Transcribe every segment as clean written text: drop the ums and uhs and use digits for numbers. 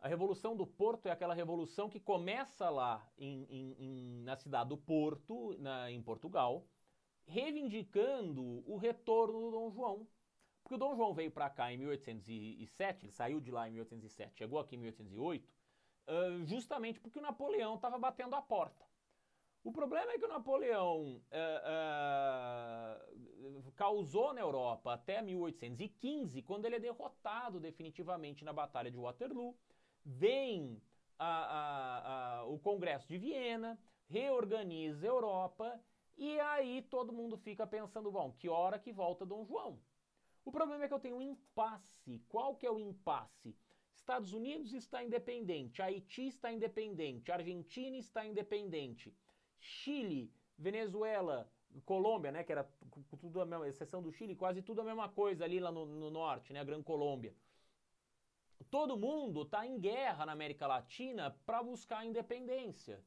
A Revolução do Porto é aquela revolução que começa lá na cidade do Porto, em Portugal, reivindicando o retorno do Dom João. Porque o Dom João veio para cá em 1807, ele saiu de lá em 1807, chegou aqui em 1808, justamente porque o Napoleão estava batendo a porta. O problema é que o Napoleão causou na Europa até 1815, quando ele é derrotado definitivamente na Batalha de Waterloo. Vem o Congresso de Viena, reorganiza a Europa, e aí todo mundo fica pensando, bom, que hora que volta Dom João? O problema é que eu tenho um impasse. Qual que é o impasse? Estados Unidos está independente, Haiti está independente, Argentina está independente, Chile, Venezuela, Colômbia, né, que era tudo a mesma, exceção do Chile, quase tudo a mesma coisa ali lá no norte, né, a Gran Colômbia. Todo mundo está em guerra na América Latina para buscar a independência.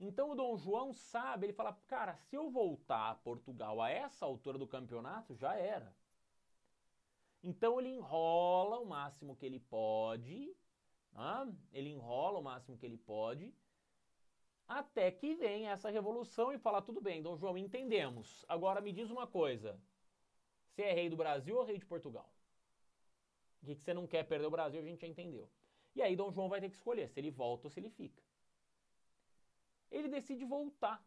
Então o Dom João sabe, ele fala, cara, se eu voltar a Portugal a essa altura do campeonato, já era. Então ele enrola o máximo que ele pode, ele enrola o máximo que ele pode, até que vem essa revolução e fala, tudo bem, Dom João, entendemos. Agora me diz uma coisa, você é rei do Brasil ou rei de Portugal? O que você não quer perder o Brasil, a gente já entendeu. E aí Dom João vai ter que escolher se ele volta ou se ele fica. Ele decide voltar.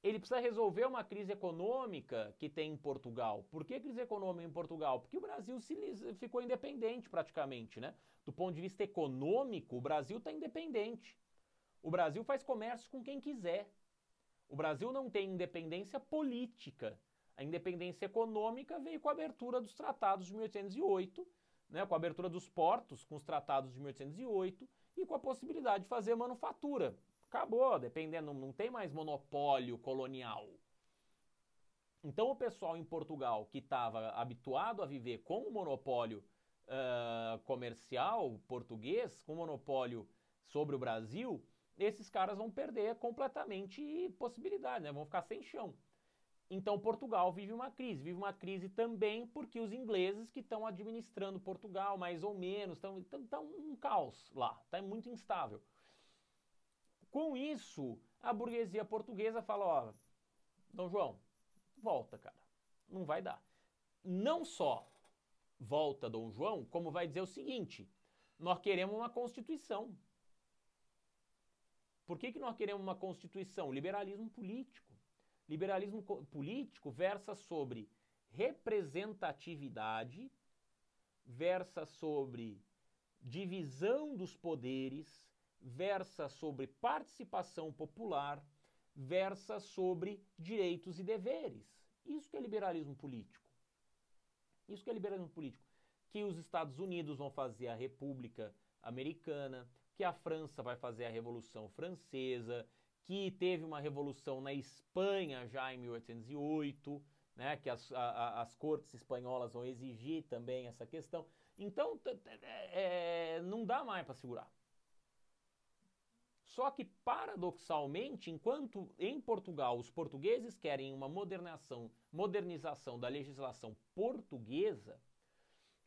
Ele precisa resolver uma crise econômica que tem em Portugal. Por que crise econômica em Portugal? Porque o Brasil ficou independente praticamente, né? Do ponto de vista econômico, o Brasil está independente. O Brasil faz comércio com quem quiser. O Brasil não tem independência política. A independência econômica veio com a abertura dos tratados de 1808, né, com a abertura dos portos, com os tratados de 1808 e com a possibilidade de fazer manufatura. Acabou, dependendo, não tem mais monopólio colonial. Então o pessoal em Portugal que estava habituado a viver com o monopólio comercial português, com o monopólio sobre o Brasil, esses caras vão perder completamente possibilidade, né? Vão ficar sem chão. Então Portugal vive uma crise também porque os ingleses que estão administrando Portugal, mais ou menos, estão um caos lá, está muito instável. Com isso, a burguesia portuguesa fala, ó, Dom João, volta, cara, não vai dar. Não só volta Dom João, como vai dizer o seguinte, nós queremos uma Constituição. Por que nós queremos uma Constituição? Liberalismo político. Liberalismo político versa sobre representatividade, versa sobre divisão dos poderes, versa sobre participação popular, versa sobre direitos e deveres. Isso que é liberalismo político. Isso que é liberalismo político. Que os Estados Unidos vão fazer a República Americana, que a França vai fazer a Revolução Francesa, que teve uma revolução na Espanha já em 1808, né, que as cortes espanholas vão exigir também essa questão. Então, não dá mais para segurar. Só que, paradoxalmente, enquanto em Portugal os portugueses querem uma modernização da legislação portuguesa,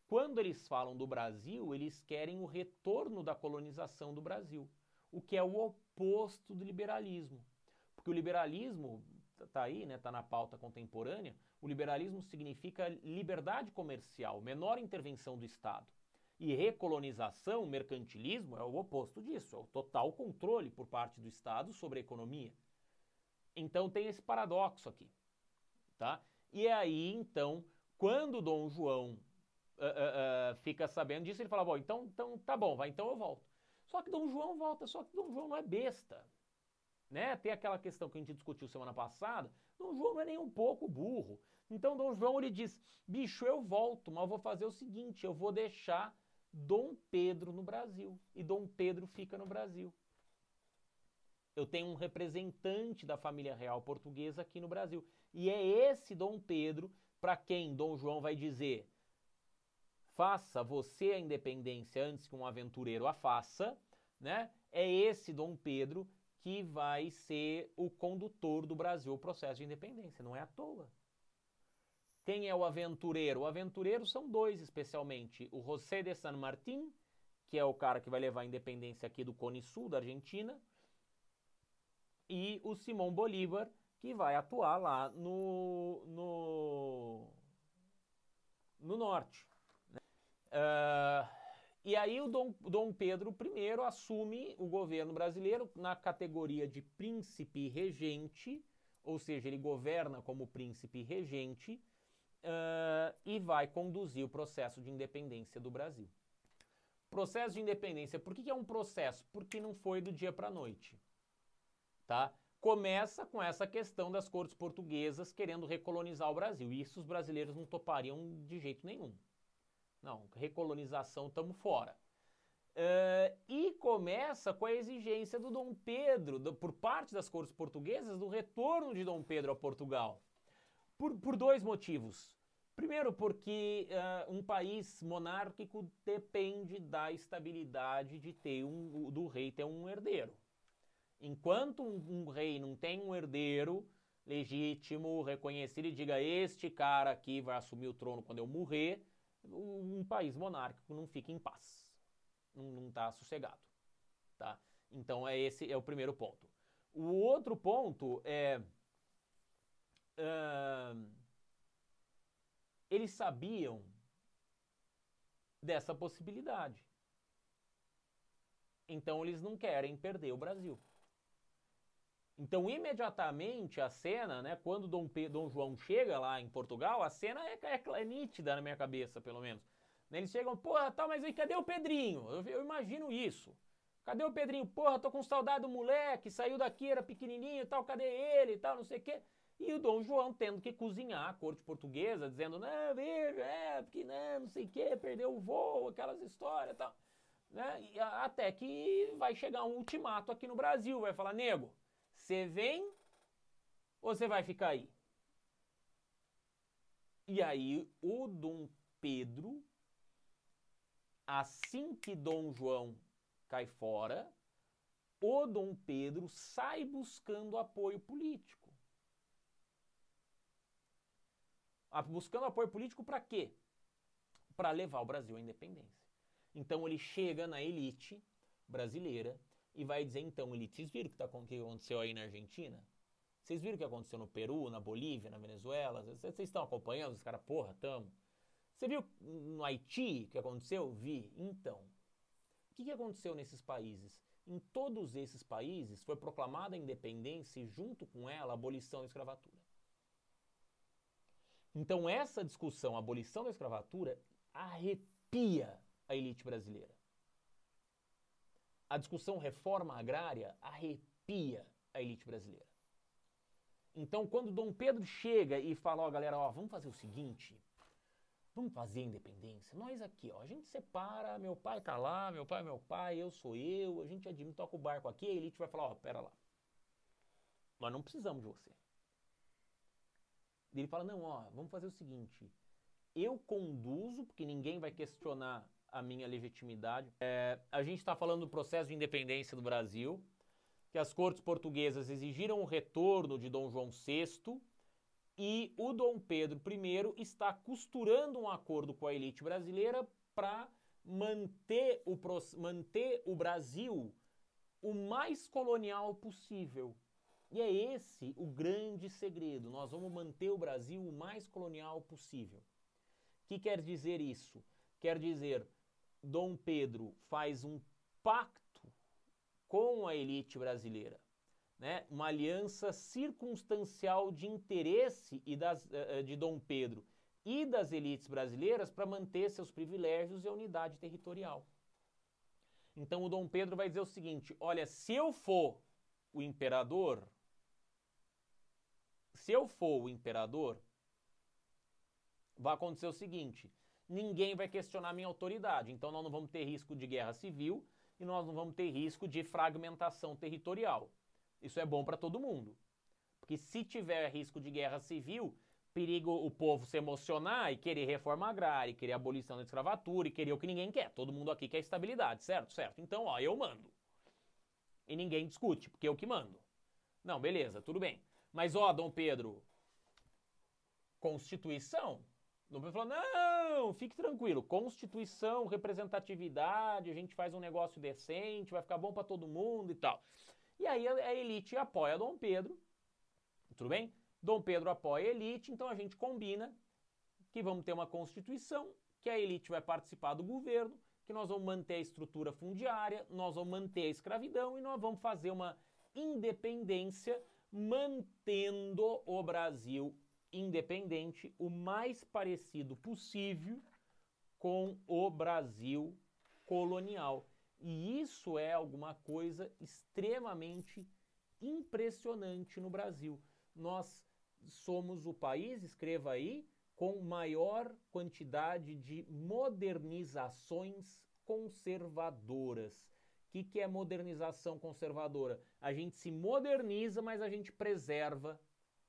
quando eles falam do Brasil, eles querem o retorno da colonização do Brasil, o que é o oposto do liberalismo. Porque o liberalismo, está aí, né, tá na pauta contemporânea, o liberalismo significa liberdade comercial, menor intervenção do Estado. E recolonização, mercantilismo, é o oposto disso, é o total controle por parte do Estado sobre a economia. Então tem esse paradoxo aqui. Tá? E aí, então, quando Dom João fica sabendo disso, ele fala, bom, então tá bom, vai, então eu volto. Só que Dom João volta, só que Dom João não é besta. Né? Tem aquela questão que a gente discutiu semana passada, Dom João não é nem um pouco burro. Então Dom João ele diz, bicho, eu volto, mas eu vou fazer o seguinte, eu vou deixar Dom Pedro no Brasil. E Dom Pedro fica no Brasil. Eu tenho um representante da família real portuguesa aqui no Brasil. E é esse Dom Pedro para quem Dom João vai dizer, faça você a independência antes que um aventureiro a faça, né? É esse Dom Pedro que vai ser o condutor do Brasil ao processo de independência, não é à toa. Quem é o aventureiro? O aventureiro são dois, especialmente. O José de San Martín, que é o cara que vai levar a independência aqui do Cone Sul, da Argentina, e o Simão Bolívar, que vai atuar lá no norte. E aí o Dom Pedro I assume o governo brasileiro na categoria de príncipe regente, ou seja, ele governa como príncipe regente, e vai conduzir o processo de independência do Brasil. Processo de independência, por que é um processo? Porque não foi do dia para a noite. Tá? Começa com essa questão das cortes portuguesas querendo recolonizar o Brasil. E isso os brasileiros não topariam de jeito nenhum. Não, recolonização, estamos fora. E começa com a exigência do Dom Pedro, por parte das cortes portuguesas, do retorno de Dom Pedro a Portugal. Por dois motivos. Primeiro, porque um país monárquico depende da estabilidade de ter do rei ter um herdeiro. Enquanto um rei não tem um herdeiro legítimo, reconhecido e diga este cara aqui vai assumir o trono quando eu morrer, um país monárquico não fica em paz, não está sossegado, tá? Então esse é o primeiro ponto. O outro ponto é eles sabiam dessa possibilidade. Então eles não querem perder o Brasil. Então, imediatamente, a cena, né, quando Dom João chega lá em Portugal, a cena é nítida na minha cabeça, pelo menos. Eles chegam, porra, tá, mas aí cadê o Pedrinho? Eu imagino isso. Cadê o Pedrinho? Porra, tô com saudade do moleque, saiu daqui, era pequenininho e tal, cadê ele e tal, não sei o quê. E o Dom João tendo que cozinhar a corte portuguesa, dizendo, não, veja, porque não sei o quê, perdeu o voo, aquelas histórias e tal. Né? E até que vai chegar um ultimato aqui no Brasil, vai falar, nego, você vem ou você vai ficar aí? E aí o Dom Pedro, assim que Dom João cai fora, o Dom Pedro sai buscando apoio político. Buscando apoio político para quê? Para levar o Brasil à independência. Então ele chega na elite brasileira e vai dizer, então, elite, vocês viram o que aconteceu aí na Argentina? Vocês viram o que aconteceu no Peru, na Bolívia, na Venezuela? Vocês estão acompanhando? Os caras, porra, tamo. Você viu no Haiti o que aconteceu? Vi. Então, o que aconteceu nesses países? Em todos esses países foi proclamada a independência e junto com ela a abolição da escravatura. Então essa discussão, a abolição da escravatura, arrepia a elite brasileira. A discussão reforma agrária arrepia a elite brasileira. Então, quando Dom Pedro chega e fala, ó, galera, ó, vamos fazer o seguinte, vamos fazer a independência. Nós aqui, ó, a gente separa, meu pai tá lá, meu pai é meu pai, eu sou eu, a gente toca o barco aqui, a elite vai falar, ó, pera lá. Nós não precisamos de você. Ele fala, não, ó, vamos fazer o seguinte, eu conduzo, porque ninguém vai questionar a minha legitimidade. A gente está falando do processo de independência do Brasil, que as cortes portuguesas exigiram o retorno de Dom João VI e o Dom Pedro I está costurando um acordo com a elite brasileira para manter o Brasil o mais colonial possível. E é esse o grande segredo. Nós vamos manter o Brasil o mais colonial possível. O que quer dizer isso? Quer dizer, Dom Pedro faz um pacto com a elite brasileira, né? Uma aliança circunstancial de interesse de Dom Pedro e das elites brasileiras para manter seus privilégios e a unidade territorial. Então o Dom Pedro vai dizer o seguinte, olha, se eu for o imperador, vai acontecer o seguinte, ninguém vai questionar minha autoridade, então nós não vamos ter risco de guerra civil e nós não vamos ter risco de fragmentação territorial. Isso é bom para todo mundo, porque se tiver risco de guerra civil, perigo o povo se emocionar e querer reforma agrária, e querer abolição da escravatura, e querer o que ninguém quer. Todo mundo aqui quer estabilidade, certo? Certo. Então, ó, eu mando. E ninguém discute, porque eu que mando. Não, beleza, tudo bem. Mas, ó, Dom Pedro, Constituição, Dom Pedro falou, não, fique tranquilo, Constituição, representatividade, a gente faz um negócio decente, vai ficar bom para todo mundo e tal. E aí a elite apoia Dom Pedro, tudo bem? Dom Pedro apoia a elite, então a gente combina que vamos ter uma Constituição, que a elite vai participar do governo, que nós vamos manter a estrutura fundiária, nós vamos manter a escravidão e nós vamos fazer uma independência mantendo o Brasil independente o mais parecido possível com o Brasil colonial. E isso é alguma coisa extremamente impressionante no Brasil. Nós somos o país, escreva aí, com maior quantidade de modernizações conservadoras. O que é modernização conservadora? A gente se moderniza, mas a gente preserva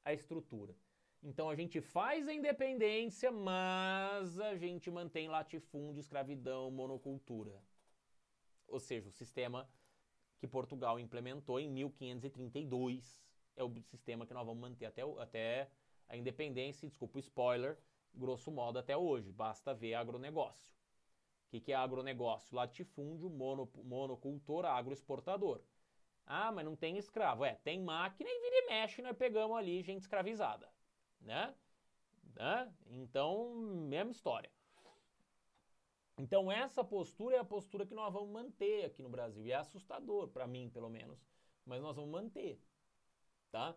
a estrutura. Então a gente faz a independência, mas a gente mantém latifúndio, escravidão, monocultura. Ou seja, o sistema que Portugal implementou em 1532 é o sistema que nós vamos manter até a independência, desculpa o spoiler, grosso modo até hoje. Basta ver agronegócio. O que é agronegócio? Latifúndio, monocultor, agroexportador. Ah, mas não tem escravo. Tem máquina e vira e mexe, nós pegamos ali gente escravizada. Né? Então, mesma história. Então, essa postura é a postura que nós vamos manter aqui no Brasil. E é assustador, para mim, pelo menos. Mas nós vamos manter. Tá?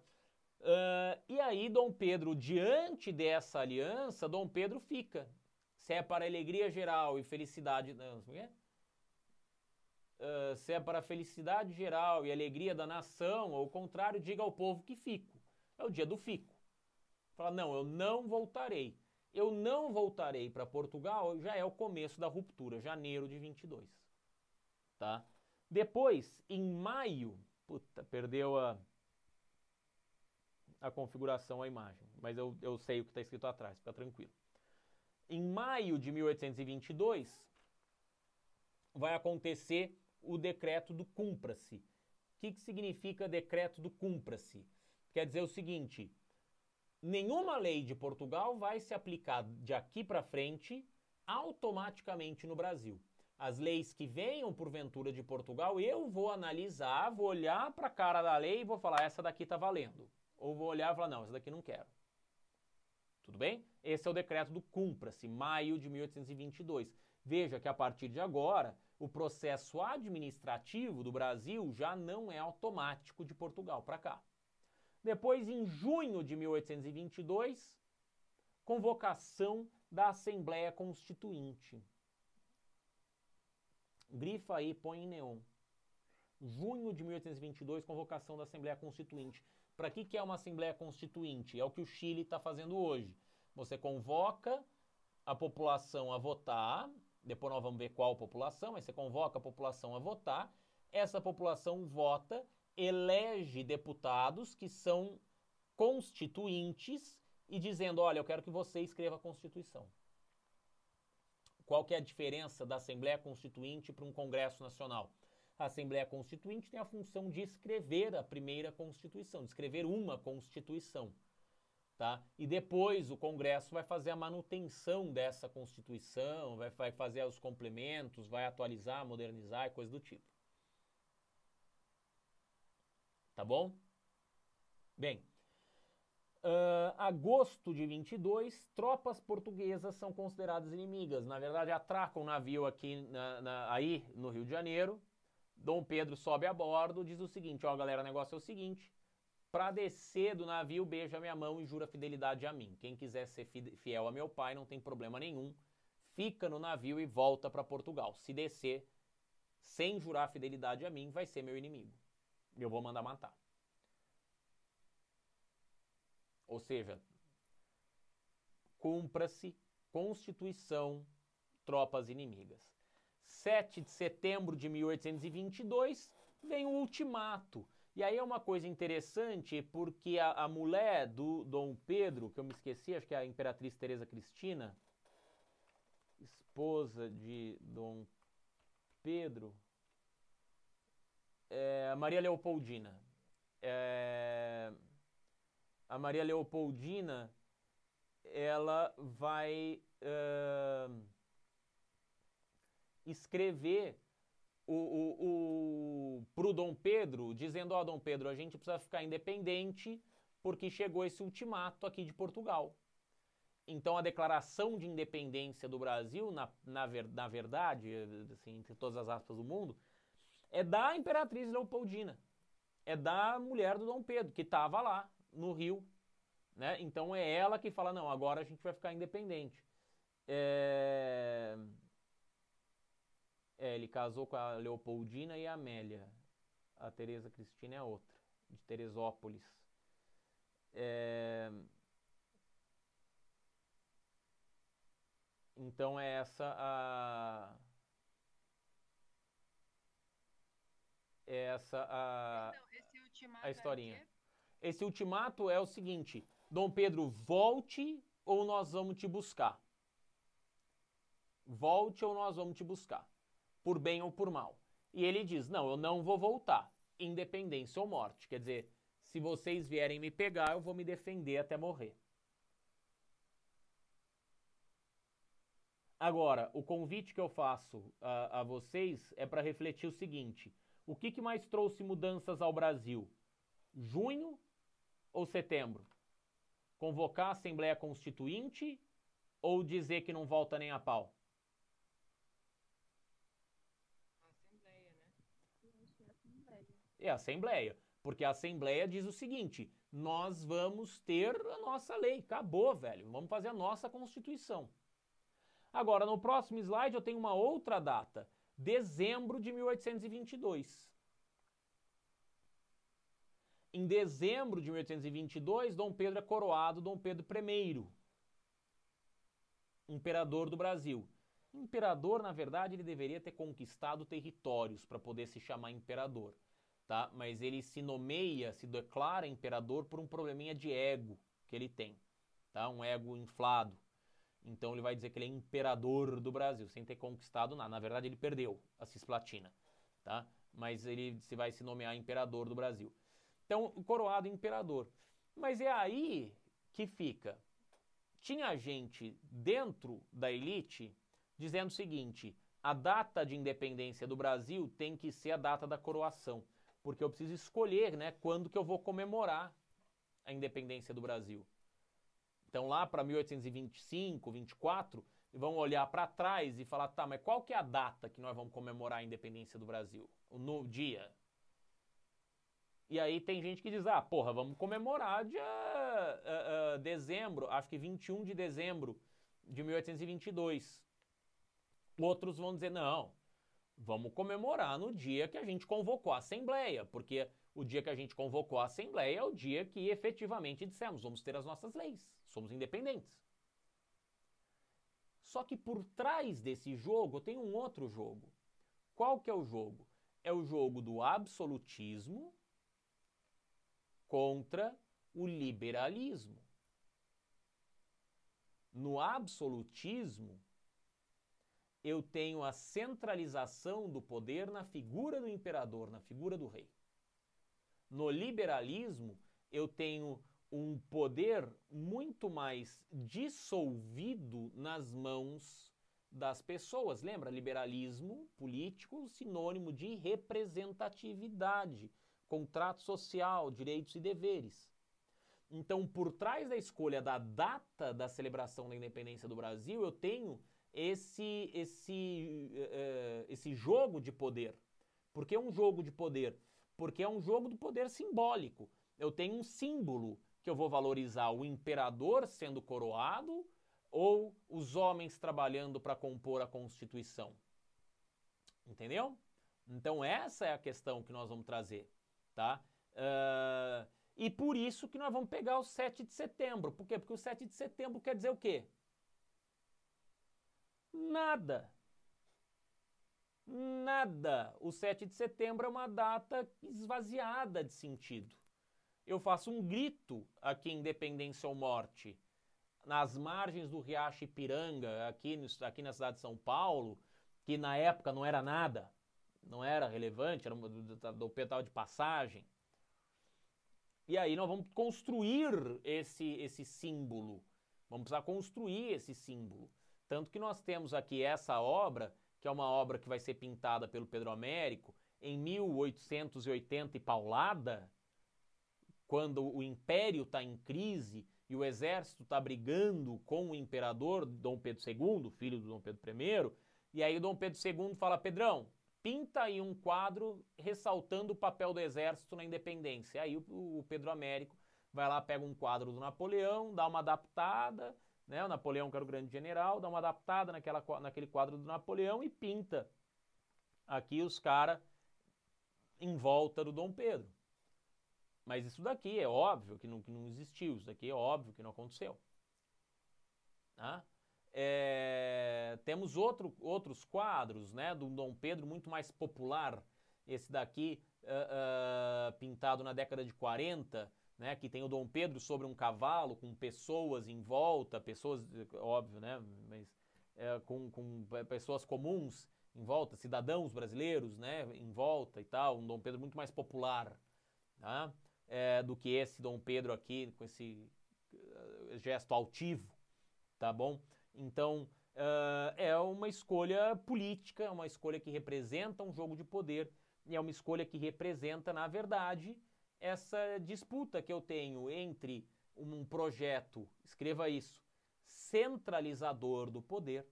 E aí, Dom Pedro, diante dessa aliança, Dom Pedro fica. Se é para alegria geral e felicidade... Não, se é para felicidade geral e alegria da nação, ou ao contrário, diga ao povo que fico. É o dia do fico. Fala, não, eu não voltarei. Eu não voltarei para Portugal, já é o começo da ruptura, janeiro de 22. Tá? Depois, em maio... Puta, perdeu a configuração, a imagem. Mas eu sei o que está escrito atrás, fica tranquilo. Em maio de 1822, vai acontecer o decreto do cumpra-se. O que significa decreto do cumpra-se? Quer dizer o seguinte... Nenhuma lei de Portugal vai se aplicar de aqui para frente automaticamente no Brasil. As leis que venham porventura de Portugal, eu vou analisar, vou olhar para a cara da lei e vou falar, essa daqui está valendo. Ou vou olhar e falar, não, essa daqui não quero. Tudo bem? Esse é o decreto do cumpra-se, maio de 1822. Veja que a partir de agora, o processo administrativo do Brasil já não é automático de Portugal para cá. Depois, em junho de 1822, convocação da Assembleia Constituinte. Grifa aí, põe em neon. Junho de 1822, convocação da Assembleia Constituinte. Para que é uma Assembleia Constituinte? É o que o Chile está fazendo hoje. Você convoca a população a votar, depois nós vamos ver qual população, mas você convoca a população a votar, essa população vota, elege deputados que são constituintes e dizendo, olha, eu quero que você escreva a Constituição. Qual que é a diferença da Assembleia Constituinte para um Congresso Nacional? A Assembleia Constituinte tem a função de escrever a primeira Constituição, de escrever uma Constituição. Tá? E depois o Congresso vai fazer a manutenção dessa Constituição, vai fazer os complementos, vai atualizar, modernizar e coisa do tipo. Tá bom? Bem, agosto de 22, tropas portuguesas são consideradas inimigas. Na verdade, atracam um navio aqui aí no Rio de Janeiro. Dom Pedro sobe a bordo, diz o seguinte, ó galera, o negócio é o seguinte, para descer do navio, beija minha mão e jura fidelidade a mim. Quem quiser ser fiel a meu pai, não tem problema nenhum, fica no navio e volta para Portugal. Se descer sem jurar fidelidade a mim, vai ser meu inimigo. Eu vou mandar matar. Ou seja, cumpra-se Constituição, tropas inimigas. 7 de setembro de 1822, vem o ultimato. E aí é uma coisa interessante, porque a mulher do Dom Pedro, que eu me esqueci, acho que é a Imperatriz Teresa Cristina, esposa de Dom Pedro, Maria Leopoldina. A Maria Leopoldina, ela vai escrever pro Dom Pedro, dizendo, ó, Dom Pedro, a gente precisa ficar independente porque chegou esse ultimato aqui de Portugal. Então a declaração de independência do Brasil, na verdade, assim, entre todas as aspas do mundo, é da Imperatriz Leopoldina. É da mulher do Dom Pedro, que estava lá no Rio. Né? Então é ela que fala, não, agora a gente vai ficar independente. Ele casou com a Leopoldina e a Amélia. A Teresa Cristina é a outra, de Teresópolis. Então é essa a historinha. Esse ultimato é o seguinte: Dom Pedro, volte ou nós vamos te buscar. Volte ou nós vamos te buscar. Por bem ou por mal. E ele diz, não, eu não vou voltar. Independência ou morte. Quer dizer, se vocês vierem me pegar, eu vou me defender até morrer. Agora, o convite que eu faço a vocês é para refletir o seguinte: o que mais trouxe mudanças ao Brasil? Junho ou setembro? Convocar a Assembleia Constituinte ou dizer que não volta nem a pau? Assembleia, né? É a Assembleia. Porque a Assembleia diz o seguinte: nós vamos ter a nossa lei. Acabou, velho. Vamos fazer a nossa Constituição. Agora, no próximo slide, eu tenho uma outra data. Dezembro de 1822. Em dezembro de 1822, Dom Pedro é coroado Dom Pedro I, imperador do Brasil. Imperador, na verdade, ele deveria ter conquistado territórios para poder se chamar imperador, tá? Mas ele se nomeia, se declara imperador por um probleminha de ego que ele tem, tá? Um ego inflado. Então ele vai dizer que ele é imperador do Brasil, sem ter conquistado nada. Na verdade, ele perdeu a Cisplatina, tá? Mas ele vai se nomear imperador do Brasil. Então, coroado imperador. Mas é aí que fica. Tinha gente dentro da elite dizendo o seguinte: a data de independência do Brasil tem que ser a data da coroação, porque eu preciso escolher, né, quando que eu vou comemorar a independência do Brasil. Então lá para 1825, 24, vão olhar para trás e falar, tá, mas qual que é a data que nós vamos comemorar a independência do Brasil? No dia. E aí tem gente que diz, porra, vamos comemorar dia dezembro, acho que 21 de dezembro de 1822. Outros vão dizer, não, vamos comemorar no dia que a gente convocou a Assembleia, porque o dia que a gente convocou a Assembleia é o dia que efetivamente dissemos, vamos ter as nossas leis, somos independentes. Só que por trás desse jogo tem um outro jogo. Qual que é o jogo? É o jogo do absolutismo contra o liberalismo. No absolutismo, eu tenho a centralização do poder na figura do imperador, na figura do rei. No liberalismo, eu tenho um poder muito mais dissolvido nas mãos das pessoas. Lembra? Liberalismo político, sinônimo de representatividade, contrato social, direitos e deveres. Então, por trás da escolha da data da celebração da independência do Brasil, eu tenho esse jogo de poder. Por que um jogo de poder? Porque é um jogo do poder simbólico. Eu tenho um símbolo que eu vou valorizar, o imperador sendo coroado ou os homens trabalhando para compor a Constituição. Entendeu? Então essa é a questão que nós vamos trazer, tá? E por isso que nós vamos pegar o 7 de setembro. Por quê? Porque o 7 de setembro quer dizer o quê? Nada. Nada. O 7 de setembro é uma data esvaziada de sentido. Eu faço um grito aqui em Independência ou Morte, nas margens do Riacho Ipiranga, aqui na cidade de São Paulo, que na época não era nada, não era relevante, era do pedal de passagem. E aí nós vamos construir esse símbolo, Vamos precisar construir esse símbolo. Tanto que nós temos aqui essa obra, que é uma obra que vai ser pintada pelo Pedro Américo em 1880 e paulada, quando o Império está em crise e o exército está brigando com o imperador Dom Pedro II, filho do Dom Pedro I, e aí o Dom Pedro II fala, Pedrão, pinta aí um quadro ressaltando o papel do exército na independência. Aí o Pedro Américo vai lá, pega um quadro do Napoleão, dá uma adaptada, né? O Napoleão, que era o grande general, dá uma adaptada naquele quadro do Napoleão e pinta aqui os caras em volta do Dom Pedro. Mas isso daqui é óbvio que não existiu, isso daqui é óbvio que não aconteceu. Tá? Temos outros quadros, né, do Dom Pedro muito mais popular. Esse daqui, pintado na década de 40, né, que tem o Dom Pedro sobre um cavalo com pessoas em volta, pessoas, óbvio, né, mas com pessoas comuns em volta, cidadãos brasileiros, né, em volta e tal, um Dom Pedro muito mais popular, tá? Do que esse Dom Pedro aqui, com esse gesto altivo, tá bom? Então, é uma escolha política, é uma escolha que representa um jogo de poder, e é uma escolha que representa, na verdade, essa disputa que eu tenho entre um projeto, escreva isso, centralizador do poder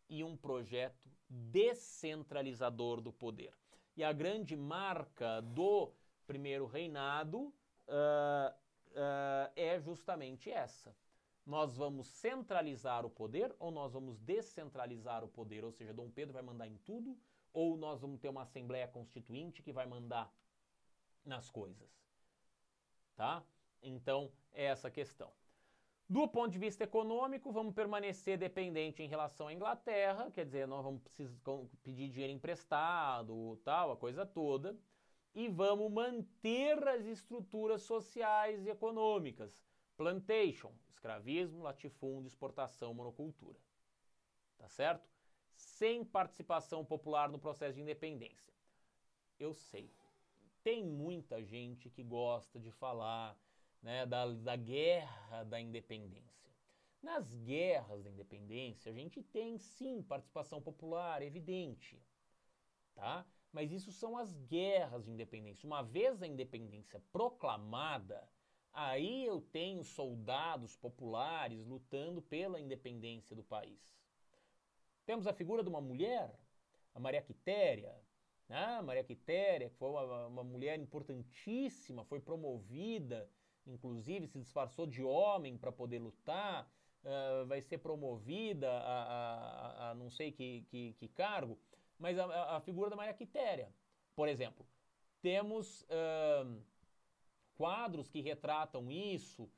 e um projeto descentralizador do poder. E a grande marca do primeiro reinado é justamente essa. Nós vamos centralizar o poder ou nós vamos descentralizar o poder? Ou seja, Dom Pedro vai mandar em tudo ou nós vamos ter uma Assembleia Constituinte que vai mandar nas coisas? Tá? Então, é essa a questão. Do ponto de vista econômico, vamos permanecer dependente em relação à Inglaterra, quer dizer, nós vamos pedir dinheiro emprestado, tal, a coisa toda, e vamos manter as estruturas sociais e econômicas. Plantation, escravismo, latifúndio, exportação, monocultura. Tá certo? Sem participação popular no processo de independência. Eu sei, tem muita gente que gosta de falar, né, da guerra da independência. Nas guerras da independência, a gente tem sim participação popular, evidente, tá? Mas isso são as guerras de independência. Uma vez a independência proclamada, aí eu tenho soldados populares lutando pela independência do país. Temos a figura de uma mulher, a Maria Quitéria, né? A Maria Quitéria, que foi uma mulher importantíssima, foi promovida, inclusive se disfarçou de homem para poder lutar, vai ser promovida a não sei que cargo, mas a figura da Maria Quitéria, por exemplo, temos quadros que retratam isso,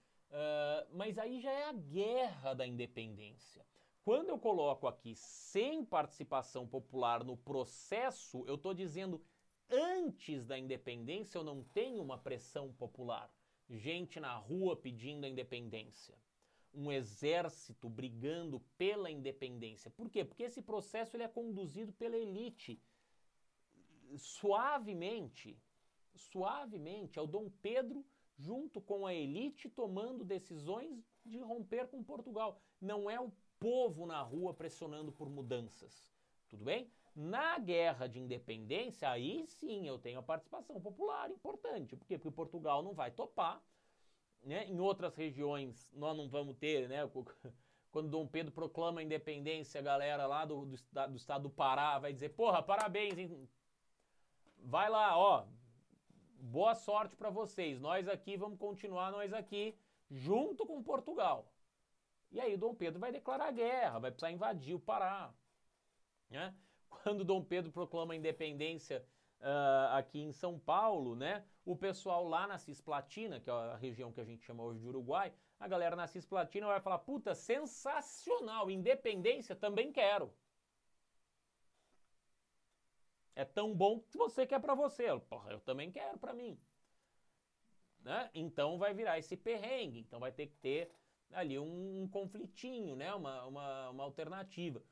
mas aí já é a guerra da independência. Quando eu coloco aqui sem participação popular no processo, eu estou dizendo antes da independência eu não tenho uma pressão popular. Gente na rua pedindo a independência. Um exército brigando pela independência. Por quê? Porque esse processo ele é conduzido pela elite. Suavemente, é o Dom Pedro junto com a elite tomando decisões de romper com Portugal. Não é o povo na rua pressionando por mudanças. Tudo bem? Na guerra de independência, aí sim eu tenho a participação popular importante. Por quê? Porque Portugal não vai topar, né? Em outras regiões nós não vamos ter, né? Quando Dom Pedro proclama a independência, a galera lá do estado do Pará vai dizer, porra, parabéns, hein? Vai lá, ó, boa sorte para vocês, nós aqui vamos continuar, nós aqui, junto com Portugal. E aí Dom Pedro vai declarar guerra, vai precisar invadir o Pará, né? Quando Dom Pedro proclama a independência aqui em São Paulo, né? O pessoal lá na Cisplatina, que é a região que a gente chama hoje de Uruguai, a galera na Cisplatina vai falar, puta, sensacional, independência, também quero. É tão bom que você quer pra você. Porra, eu também quero pra mim. Né? Então vai virar esse perrengue, então vai ter que ter ali um conflitinho, né? uma alternativa.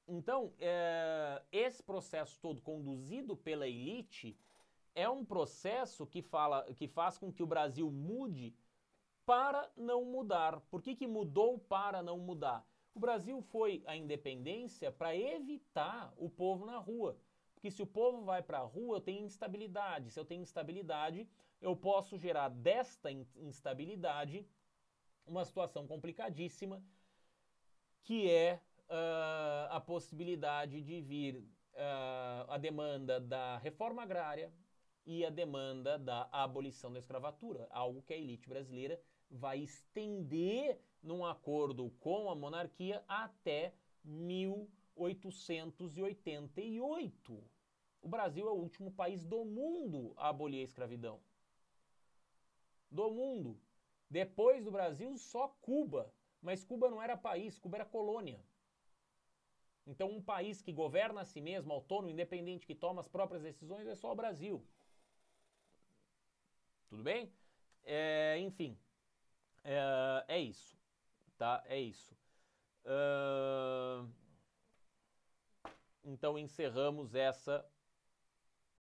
Então, esse processo todo conduzido pela elite é um processo que faz com que o Brasil mude para não mudar. Por que mudou para não mudar? O Brasil foi à independência para evitar o povo na rua. Porque se o povo vai para a rua, eu tenho instabilidade. Se eu tenho instabilidade, eu posso gerar desta instabilidade uma situação complicadíssima, que é a possibilidade de vir a demanda da reforma agrária e a demanda da abolição da escravatura, algo que a elite brasileira vai estender num acordo com a monarquia até 1888. O Brasil é o último país do mundo a abolir a escravidão. Do mundo. Depois do Brasil, só Cuba. Mas Cuba não era país, Cuba era colônia. Então, um país que governa a si mesmo, autônomo, independente, que toma as próprias decisões, é só o Brasil. Tudo bem? Enfim, é isso. Tá? É isso. Então, encerramos essa